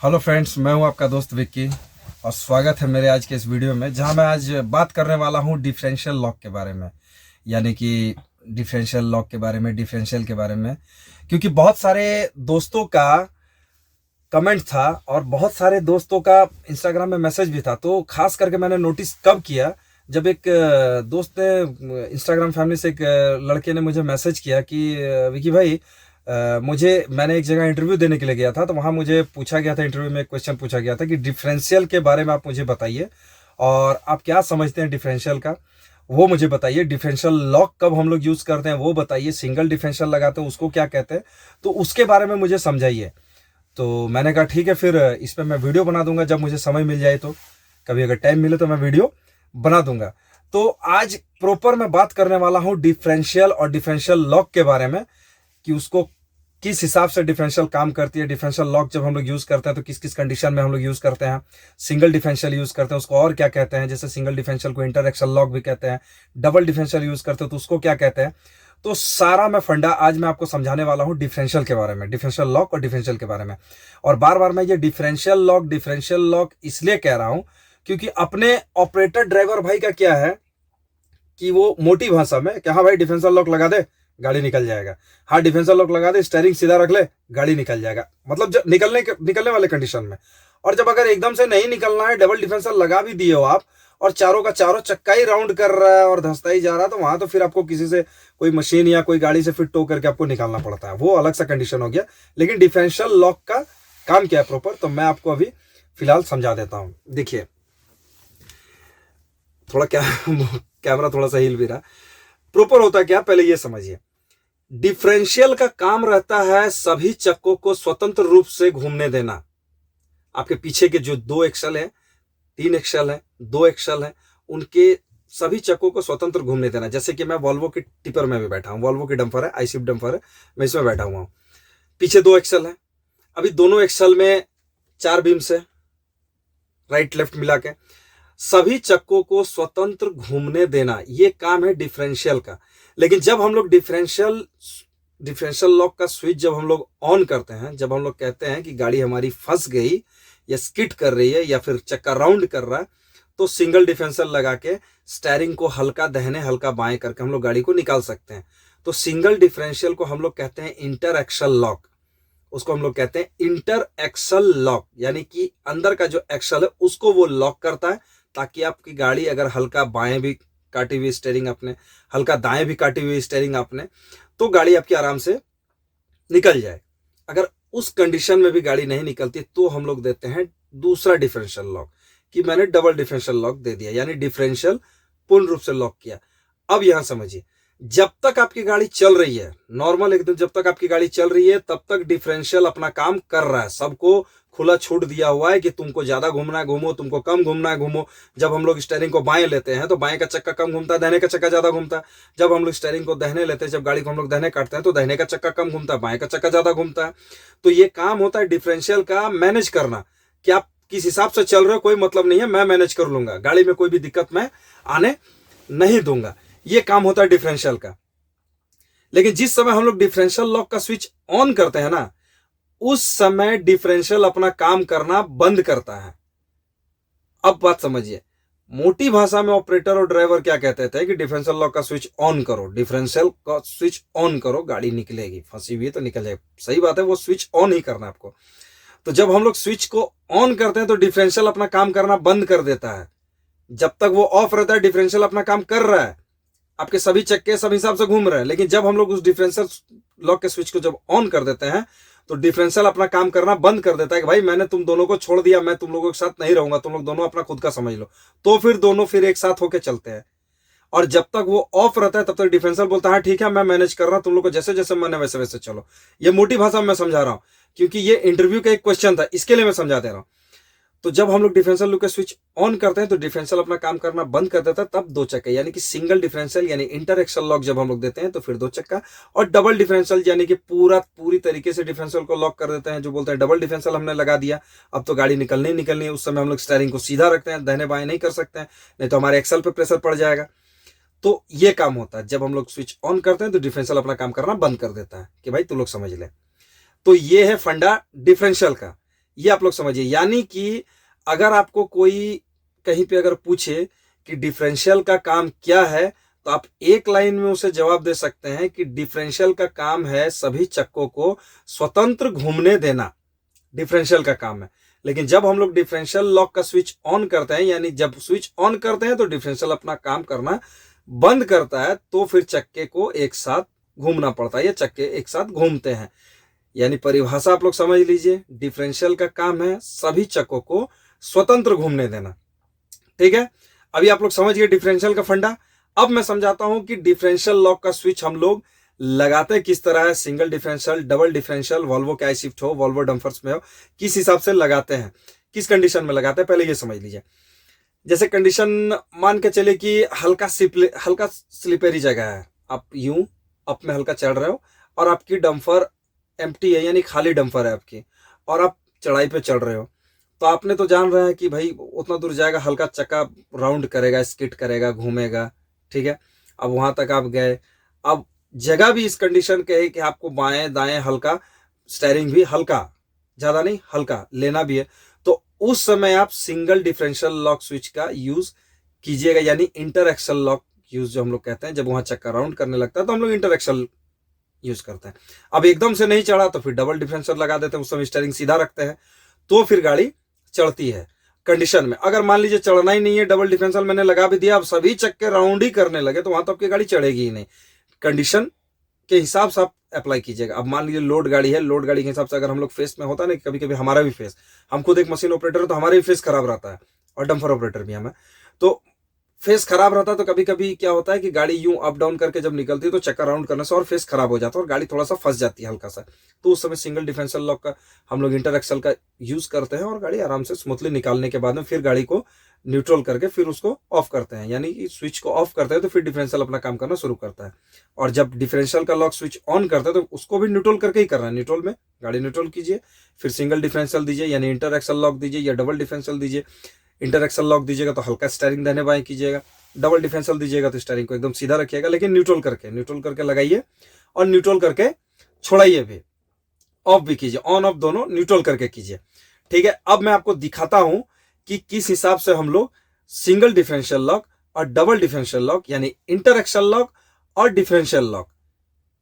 Hello friends, मैं हूं आपका दोस्त विक्की और स्वागत है मेरे आज के इस वीडियो में, जहां मैं आज बात करने वाला हूं डिफरेंशियल लॉक के बारे में। यानी कि डिफरेंशियल लॉक के बारे में, डिफरेंशियल के बारे में, क्योंकि बहुत सारे दोस्तों का कमेंट था और बहुत सारे दोस्तों का इंस्टाग्राम में मैसेज भी था। तो खास करके मैंने नोटिस कब किया, जब एक दोस्त ने इंस्टाग्राम फैमिली से, एक लड़के ने मुझे मैसेज किया कि विकी भाई, मैंने एक जगह इंटरव्यू देने के लिए गया था, तो वहाँ मुझे पूछा गया था, इंटरव्यू में एक क्वेश्चन पूछा गया था कि डिफरेंशियल के बारे में आप मुझे बताइए और आप क्या समझते हैं डिफरेंशियल का, वो मुझे बताइए। डिफरेंशियल लॉक कब हम लोग यूज़ करते हैं वो बताइए। सिंगल डिफरेंशियल लगाते हैं उसको क्या कहते हैं, तो उसके बारे में मुझे समझाइए। तो मैंने कहा ठीक है, फिर इस पर मैं वीडियो बना दूंगा जब मुझे समय मिल जाए। तो कभी अगर टाइम मिले तो मैं वीडियो बना दूंगा। तो आज प्रॉपर मैं बात करने वाला हूँ डिफरेंशियल और डिफरेंशियल लॉक के बारे में, कि उसको किस हिसाब से डिफरेंशियल काम करती है। डिफरेंशियल लॉक जब हम लोग यूज करते हैं तो किस किस कंडीशन में हम लोग यूज करते हैं। सिंगल डिफरेंशियल यूज करते हैं उसको और क्या कहते हैं, जैसे सिंगल डिफरेंशियल को इंटर एक्सल लॉक भी कहते हैं। डबल डिफरेंशियल यूज करते हैं तो उसको क्या कहते हैं। तो सारा मैं फंडा आज मैं आपको समझाने वाला हूं डिफरेंशियल के बारे में, डिफरेंशियल लॉक और डिफरेंशियल के बारे में। और बार बार मैं ये डिफरेंशियल लॉक इसलिए कह रहा हूं क्योंकि अपने ऑपरेटर ड्राइवर भाई का क्या है कि वो मोटी भाषा में कि हाँ भाई डिफरेंशियल लॉक लगा दे गाड़ी निकल जाएगा, हाँ डिफरेंशियल लॉक लगा दे स्टीयरिंग सीधा रख ले गाड़ी निकल जाएगा, मतलब जब निकलने वाले कंडीशन में। और जब अगर एकदम से नहीं निकलना है, डबल डिफरेंशियल लगा भी दिए हो आप और चारों का चारों चक्का ही राउंड कर रहा है और धंसता ही जा रहा है, तो वहां तो फिर आपको किसी से कोई मशीन या कोई गाड़ी से फिर टो करके आपको निकालना पड़ता है, वो अलग सा कंडीशन हो गया। लेकिन डिफरेंशियल लॉक का काम क्या है प्रॉपर, तो मैं आपको अभी फिलहाल समझा देता हूं। देखिए, थोड़ा क्या कैमरा थोड़ा सा हिल भी रहा। प्रॉपर होता क्या, पहले ये समझिए। डिफरेंशियल का काम रहता है सभी चक्कों को स्वतंत्र रूप से घूमने देना। आपके पीछे के जो दो एक्सल है, तीन एक्सल है, दो एक्सल है, उनके सभी चक्कों को स्वतंत्र घूमने देना। जैसे कि मैं वॉल्वो के टिपर में भी बैठा हूं, वॉल्वो की डंपर है, आईशिफ्ट डंपर है, मैं इसमें बैठा हुआ हूं। पीछे दो एक्सल है, अभी दोनों एक्सल में चार बीम्स है, राइट लेफ्ट मिला के सभी चक्कों को स्वतंत्र घूमने देना, ये काम है डिफरेंशियल का। लेकिन जब हम लोग डिफरेंशियल लॉक का स्विच जब हम लोग ऑन करते हैं, जब हम लोग कहते हैं कि गाड़ी हमारी फंस गई या स्किड कर रही है या फिर चक्का राउंड कर रहा है, तो सिंगल डिफरेंशियल लगा के स्टीयरिंग को हल्का दाहिने हल्का बाएं करके हम लोग गाड़ी को निकाल सकते हैं। तो सिंगल डिफरेंशियल को हम लोग कहते हैं इंटर एक्सल लॉक, उसको हम लोग कहते हैं इंटर एक्सल लॉक। यानी कि अंदर का जो एक्सल है उसको वो लॉक करता है, ताकि आपकी गाड़ी अगर हल्का बाएं भी काटी हुई स्टीयरिंग आपने, हल्का दाएं भी काटी हुई स्टीयरिंग आपने, तो गाड़ी आपकी आराम से निकल जाए। अगर उस कंडीशन में भी गाड़ी नहीं निकलती तो हम लोग देते हैं दूसरा डिफरेंशियल लॉक, कि मैंने डबल डिफरेंशियल लॉक दे दिया, यानी डिफरेंशियल पूर्ण रूप से लॉक किया। अब यहां समझिए, जब तक आपकी गाड़ी चल रही है नॉर्मल एकदम, जब तक आपकी गाड़ी चल रही है तब तक डिफरेंशियल अपना काम कर रहा है। सबको खुला छूट दिया हुआ है कि तुमको ज्यादा घूमना है घूमो, तुमको कम घूमना है घूमो। जब हम लोग स्टीयरिंग को बाएं लेते हैं तो बाएं का चक्का कम घूमता है, दाहिने का चक्का ज्यादा घूमता है। जब हम लोग स्टीयरिंग को दाहिने लेते हैं, जब गाड़ी को हम लोग दाहिने काटते हैं तो दाहिने का चक्का कम घूमता है, बाएं का चक्का ज्यादा घूमता है। तो ये काम होता है डिफरेंशियल का, मैनेज करना कि आप किस हिसाब से चल रहे हो, कोई मतलब नहीं है, मैं मैनेज कर लूंगा, गाड़ी में कोई भी दिक्कत मैं आने नहीं दूंगा। ये काम होता है डिफरेंशियल का। लेकिन जिस समय हम लोग डिफरेंशियल लॉक का स्विच ऑन करते हैं ना, उस समय डिफरेंशियल अपना काम करना बंद करता है। अब बात समझिए, मोटी भाषा में ऑपरेटर और ड्राइवर क्या कहते थे कि डिफरेंशियल लॉक का स्विच ऑन करो, डिफरेंशियल का स्विच ऑन करो, गाड़ी निकलेगी, फंसी हुई है तो निकल जाएगी। सही बात है, वो स्विच ऑन ही करना है आपको। तो जब हम लोग स्विच को ऑन करते हैं तो डिफरेंशियल अपना काम करना बंद कर देता है। जब तक वो ऑफ रहता है डिफरेंशियल अपना काम कर रहा है, आपके सभी चक्के सब हिसाब से घूम रहे हैं। लेकिन जब हम लोग उस डिफरेंशियल लॉक के स्विच को जब ऑन कर देते हैं तो डिफरेंशियल अपना काम करना बंद कर देता है कि भाई मैंने तुम दोनों को छोड़ दिया, मैं तुम लोगों के साथ नहीं रहूंगा, तुम लोग दोनों अपना खुद का समझ लो। तो फिर दोनों फिर एक साथ होके चलते हैं। और जब तक वो ऑफ रहता है तब तक डिफरेंशियल बोलता है ठीक है मैं मैनेज कर रहा हूं, तुम लोग को जैसे जैसे मन है वैसे वैसे चलो। ये मोटी भाषा में मैं समझा रहा हूं क्योंकि ये इंटरव्यू का एक क्वेश्चन था, इसके लिए मैं समझा दे रहा हूं। तो जब हम लोग डिफरेंशियल लूप का स्विच ऑन करते हैं तो डिफरेंशियल अपना काम करना बंद कर देता है, तब दो चक्का यानी कि सिंगल डिफरेंशियल यानी इंटर एक्सल लॉक जब हम लोग देते हैं तो फिर दो चक्का, और डबल डिफरेंशियल यानी कि पूरी तरीके से डिफरेंशियल को लॉक कर देते हैं, जो बोलते हैं डबल डिफरेंशियल हमने लगा दिया, अब तो गाड़ी निकलनी है। उस समय हम लोग स्टीयरिंग को सीधा रखते हैं, दाहिने बाएं नहीं कर सकते हैं, नहीं तो हमारे एक्सल पे प्रेशर पड़ जाएगा। तो ये काम होता है, जब हम लोग स्विच ऑन करते हैं तो डिफरेंशियल अपना काम करना बंद कर देता है, कि भाई तुम लोग समझ ले। तो ये है फंडा डिफरेंशियल का ये आप लोग समझिए। यानी कि अगर आपको कोई कहीं पे अगर पूछे कि डिफरेंशियल का काम क्या है, तो आप एक लाइन में उसे जवाब दे सकते हैं कि डिफरेंशियल का काम है सभी चक्कों को स्वतंत्र घूमने देना, डिफरेंशियल का काम है। लेकिन जब हम लोग डिफरेंशियल लॉक का स्विच ऑन करते हैं, यानी जब स्विच ऑन करते हैं तो डिफरेंशियल अपना काम करना बंद करता है, तो फिर चक्के को एक साथ घूमना पड़ता है या चक्के एक साथ घूमते हैं। यानी परिभाषा आप लोग समझ लीजिए, डिफरेंशियल का काम है सभी चक्कों को स्वतंत्र घूमने देना। ठीक है, अभी आप लोग समझ गए डिफरेंशियल का फंडा। अब मैं समझाता हूं कि डिफरेंशियल लॉक का स्विच हम लोग लगाते किस तरह है, single differential, double differential, Volvo का शिफ्ट हो, वॉल्वो डम्फर्स में हो, किस हिसाब से लगाते हैं, किस कंडीशन में लगाते हैं, पहले ये समझ लीजिए। जैसे कंडीशन मान के चले कि हल्का स्लिपेरी जगह है, आप यूं अप में हल्का चढ़ रहे हो और आपकी डम्फर एम्प्टी है, यानी खाली डम्फर है आपकी, और आप चढ़ाई पे चढ़ रहे हो, तो आपने तो जान रहे हैं कि भाई उतना दूर जाएगा, हल्का चक्का राउंड करेगा, स्किट करेगा, घूमेगा। ठीक है, अब वहां तक आप गए, अब जगह भी इस कंडीशन के है कि आपको बाएं दाएं हल्का, स्टेयरिंग भी हल्का, ज्यादा नहीं हल्का लेना भी है, तो उस समय आप सिंगल डिफरेंशियल लॉक स्विच का यूज कीजिएगा, यानी इंटर एक्सल लॉक यूज जो हम लोग कहते हैं। जब वहां चक्का राउंड करने लगता है तो हम लोग इंटर एक्सल यूज करते हैं। अब एकदम से नहीं चढ़ा तो फिर डबल डिफरेंशियल लगा देते हैं, उस समय स्टीयरिंग सीधा रखते हैं, तो फिर गाड़ी चढ़ती है कंडीशन में। अगर मान लीजिए चढ़ना ही नहीं है, डबल डिफरेंशियल मैंने लगा भी दिया, अब सभी चक्के राउंड ही करने लगे, तो वहां तो आपकी गाड़ी चढ़ेगी ही नहीं। कंडीशन के हिसाब से आप अप्लाई कीजिएगा। अब मान लीजिए लोड गाड़ी है, लोड गाड़ी के हिसाब से अगर हम लोग फेस में होता है ना, कभी कभी हमारा भी फेस, हम खुद एक मशीन ऑपरेटर, तो हमारा भी फेस खराब रहता है, और डम्फर ऑपरेटर भी हमें, तो फेस खराब रहता है, तो कभी कभी क्या होता है कि गाड़ी यूं अप डाउन करके जब निकलती है तो चक्कर राउंड करने से और फेस खराब हो जाता है और गाड़ी थोड़ा सा फंस जाती है हल्का सा, तो उस समय सिंगल डिफरेंशियल लॉक का हम लोग इंटर एक्सल का यूज करते हैं और गाड़ी आराम से स्मूथली निकालने के बाद में फिर गाड़ी को न्यूट्रल करके फिर उसको ऑफ करते हैं, यानी कि स्विच को ऑफ करते हैं तो फिर डिफरेंशियल अपना काम करना शुरू करता है। और जब डिफरेंशियल का लॉक स्विच ऑन करते हैं तो उसको भी न्यूट्रल करके ही करना है, न्यूट्रल में गाड़ी न्यूट्रल कीजिए, फिर सिंगल डिफरेंशियल दीजिए यानी इंटर एक्सल लॉक दीजिए या डबल डिफरेंशियल दीजिए। इंटर एक्सल लॉक दीजिएगा तो हल्का स्टीयरिंग दाहिने बाएं कीजिएगा, डबल डिफरेंशियल दीजिएगा तो स्टीयरिंग को एकदम सीधा रखिएगा, लेकिन न्यूट्रल करके लगाइए और न्यूट्रल करके छोड़ाइए भी, ऑफ भी कीजिए, ऑन ऑफ दोनों न्यूट्रल करके कीजिए। ठीक है, अब मैं आपको दिखाता हूं कि किस हिसाब से हम लोग सिंगल डिफरेंशियल लॉक और डबल डिफरेंशियल लॉक यानी इंटर एक्सल लॉक और डिफरेंशियल लॉक,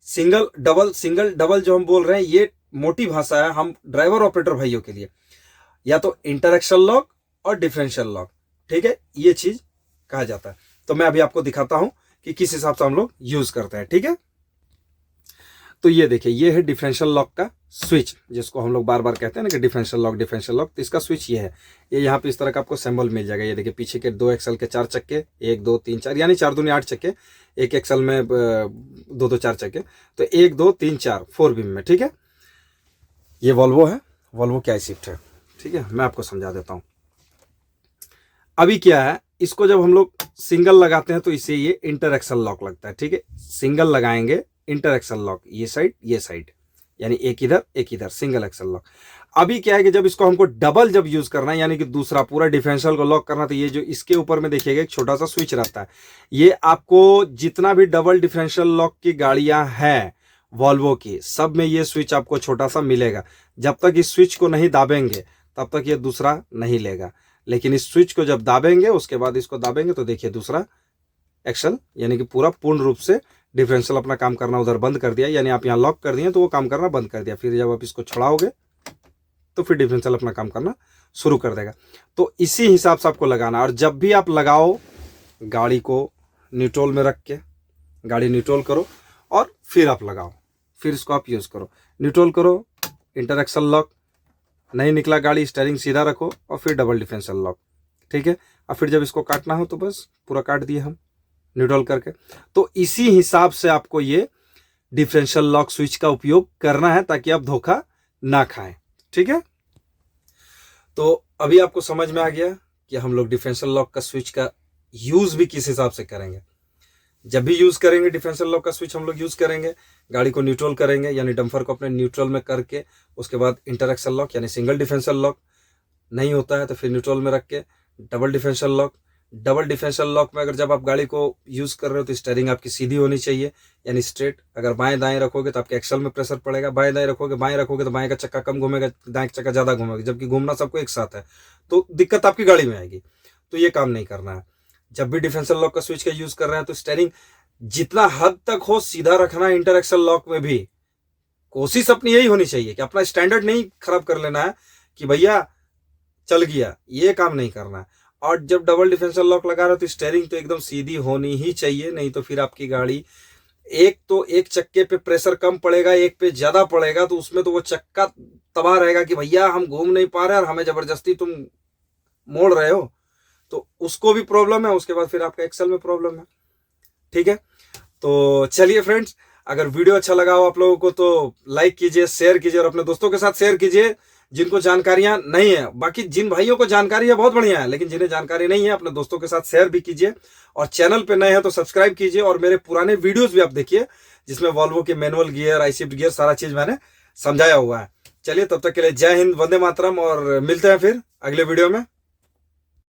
सिंगल डबल जो हम बोल रहे हैं ये मोटी भाषा है हम ड्राइवर ऑपरेटर भाइयों के लिए, या तो इंटर एक्सल लॉक और डिफरेंशियल लॉक। ठीक है, ये चीज कहा जाता है। तो मैं अभी आपको दिखाता हूं कि किस हिसाब से हम लोग यूज करते हैं। ठीक है, तो ये देखिए, ये है डिफरेंशियल लॉक का स्विच, जिसको हम लोग बार बार कहते हैं ना कि डिफरेंशियल लॉक, तो इसका स्विच ये है। ये यहाँ पे इस तरह का आपको सिंबल मिल जाएगा। ये देखिए, पीछे के 2 एक्सल के 4 चक्के, 1 2 3 4, यानी 4 दूनी 8 चक्के, एक एक्सल में 2 2 4 चक्के, तो 1 2 3 4 4 बीम में। ठीक है, ये वॉल्वो है, वॉल्वो क्या शिफ्ट है। ठीक है, मैं आपको समझा देता हूं। अभी क्या है, इसको जब हम लोग सिंगल लगाते हैं तो इसे ये इंटर एक्सल लॉक लगता है। ठीक है, सिंगल लगाएंगे इंटर एक्सल लॉक, ये साइड, यानी एक इधर सिंगल एक्सल लॉक। अभी क्या है कि जब इसको हमको डबल जब यूज करना है, यानी कि दूसरा पूरा डिफरेंशियल को लॉक करना, तो ये जो इसके ऊपर में देखिएगा एक छोटा सा स्विच रहता है। ये आपको जितना भी डबल डिफरेंशियल लॉक की गाड़ियां हैं वॉल्वो की, सब में ये स्विच आपको छोटा सा मिलेगा। जब तक इस स्विच को नहीं दाबेंगे तब तक ये दूसरा नहीं लेगा, लेकिन इस स्विच को जब दाबेंगे, उसके बाद इसको दाबेंगे, तो देखिए दूसरा एक्सल यानी कि पूरा पूर्ण रूप से डिफरेंशियल अपना काम करना उधर बंद कर दिया, यानी आप यहाँ लॉक कर दिए तो वो काम करना बंद कर दिया। फिर जब आप इसको छुड़ाओगे तो फिर डिफरेंशियल अपना काम करना शुरू कर देगा। तो इसी हिसाब से आपको लगाना, और जब भी आप लगाओ गाड़ी को न्यूट्रल में रख के गाड़ी न्यूट्रल करो और फिर आप लगाओ, फिर इसको आप यूज करो, न्यूट्रल करो, इंटर एक्सल लॉक, नहीं निकला गाड़ी, स्टीयरिंग सीधा रखो और फिर डबल डिफरेंशियल लॉक। ठीक है, और फिर जब इसको काटना हो तो बस पूरा काट दिए हम न्यूट्रल करके। तो इसी हिसाब से आपको ये डिफरेंशियल लॉक स्विच का उपयोग करना है ताकि आप धोखा ना खाएं। ठीक है, तो अभी आपको समझ में आ गया कि हम लोग डिफरेंशियल लॉक का स्विच का यूज भी किस हिसाब से करेंगे। जब भी यूज करेंगे डिफरेंशियल लॉक का स्विच हम लोग यूज करेंगे, गाड़ी को न्यूट्रल करेंगे, यानी डम्फर को अपने न्यूट्रल में करके, उसके बाद इंटर एक्सल लॉक यानी सिंगल डिफरेंशियल लॉक, नहीं होता है तो फिर न्यूट्रल में रख के double differential lock, double differential lock में अगर जब आप गाड़ी को यूज कर रहे हो तो स्टीयरिंग आपकी सीधी होनी चाहिए, यानी स्ट्रेट। अगर बाएं दाएं रखोगे तो आपके एक्सल में प्रेशर पड़ेगा, बाएं दाएं रखोगे तो बाएं का चक्का कम घूमेगा, दाएं का चक्का ज्यादा घूमेगा, जबकि घूमना सबको एक साथ है, तो दिक्कत आपकी गाड़ी में आएगी। तो ये काम नहीं करना है। जब भी डिफरेंशियल लॉक का स्विच का यूज कर रहे हैं तो स्टीयरिंग जितना हद तक हो सीधा रखना। इंटर एक्सल लॉक में भी कोशिश अपनी यही होनी चाहिए कि अपना स्टैंडर्ड नहीं खराब कर लेना है कि भैया चल गया, ये काम नहीं करना है। और जब डबल डिफरेंशियल लॉक लगा रहे हो तो स्टीयरिंग तो एकदम सीधी होनी ही चाहिए, नहीं तो फिर आपकी गाड़ी एक चक्के पे प्रेशर कम पड़ेगा, एक पे ज्यादा पड़ेगा, तो उसमें तो वो चक्का तबाह रहेगा कि भैया हम घूम नहीं पा रहे और हमें जबरदस्ती तुम मोड़ रहे हो, तो उसको भी प्रॉब्लम है। उसके बाद फिर आपका एक्सल में प्रॉब्लम है। ठीक है, तो चलिए फ्रेंड्स, अगर वीडियो अच्छा लगा हो आप लोगों को तो लाइक कीजिए, शेयर कीजिए और अपने दोस्तों के साथ शेयर कीजिए जिनको जानकारियां नहीं है। बाकी जिन भाइयों को जानकारी है बहुत बढ़िया है, लेकिन जिन्हें जानकारी नहीं है अपने दोस्तों के साथ शेयर भी कीजिए। और चैनल पे नए हैं तो सब्सक्राइब कीजिए और मेरे पुराने वीडियोस भी आप देखिए, जिसमें वॉल्वो के manual gear, I shift gear, सारा चीज मैंने समझाया हुआ है। चलिए, तब तक के लिए जय हिंद, वंदे मातरम, और मिलते हैं फिर अगले वीडियो में।